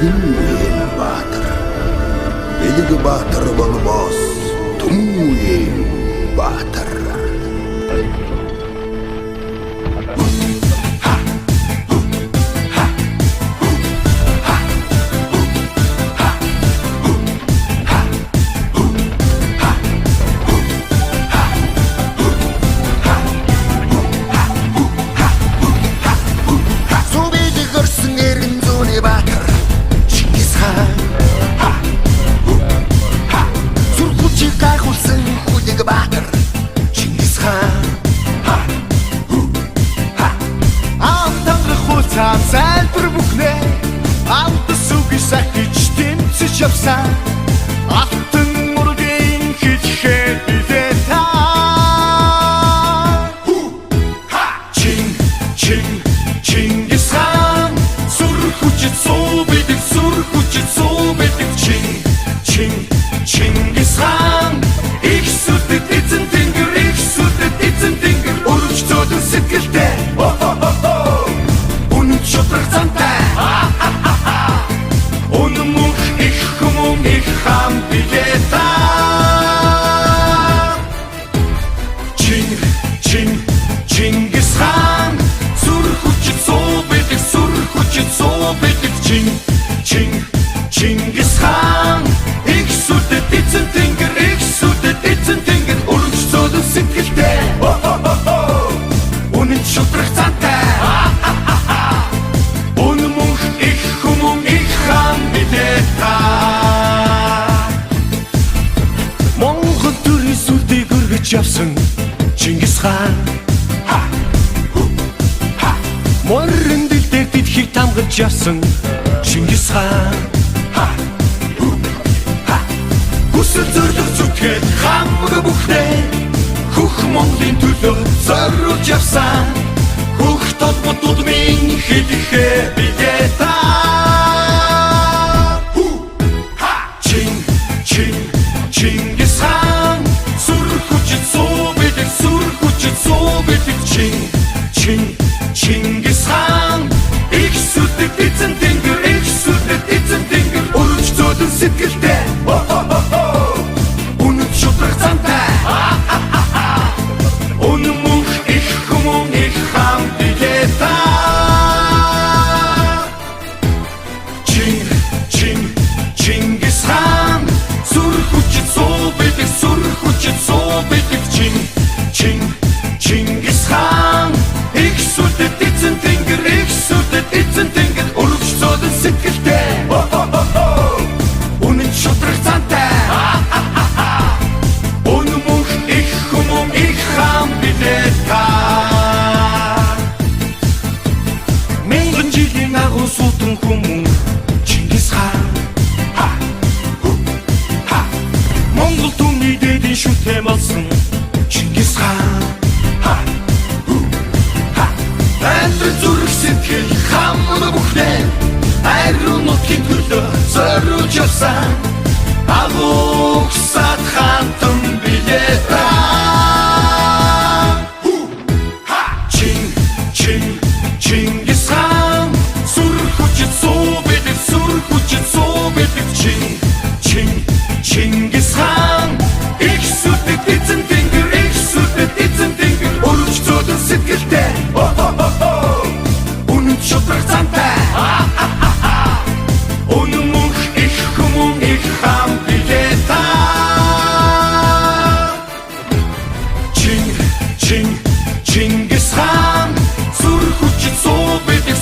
Бэлгэн Баатар. Бэлэг Баатар болмоос Түмэн Баатар. Залбир бүхнээ амт сүгий сахиж тэмцэж явсан алтан мургийн хичээ билээ та Чингис хаан сүр хүчит суу бидэг Чингис хаан их сүрдэт эзэн тэнгэр өргөж зөөлөн сэтгэлтэй шудраг зантай Өнмөх их хүмүүн их хам билээ та Чингис хаан сүр хүчит суу бидэг Чингис хаан их сүрдэт эзэн тэнгэр өргөж зөөлөн сэтгэлтэй үнэн шудраг зантай Монгол төрийн сүрдийг өргөж явсан Чингис хаан Морин дэлдээ дэлхийг тамгаж явсан Чингис хаан Хүсэл зориг зүтгэл хамаг бүхнээ Хөх Монголын төлөө зориулж явсан Хөх толгодууд минь хэлэхээ билээ та Чингис хаан сүр хүчит суу бидэг Чингис хаан их сүрдэт эзэн тэнгэр өргөж зөөлөн сэтгэлтэй үнэн шудраг зантай өнмөх их хүмүүн их хам билээ та Чингис хаан сүр хүчит суу бидэг Чингис хаан их сүрдэт эзэн тэнгэр өргөж зөөлөн сэтгэлтэй үнэн шудраг зантай өнмөх их хүмүүн их хам билээ та Мянган жилийн агуу суудан хүмүүн Чингис хаан Монгол түмний дэдийн шүтээ болсон Чингис хаан Айлын зүрх сэтгэл хамаг бүхнээ Айруу нутгийн төлөө зориулж явсан Агуу сад хантан билээ та Чингис хаан сүр хүчит суу бидэг Чингис хаан их сүрдэт эзэн тэнгэр өргөж зөөлөн сэтгэлтэй үнэн шудраг зантай өнмөх их хүмүүн их хам билээ та Чингис хаан сүр хүчит суу бидэг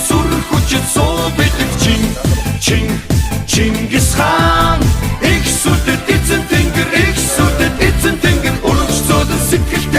Чингис хаан их сүрдэт эзэн тэнгэр өргөж зөөлөн сэтгэлтэй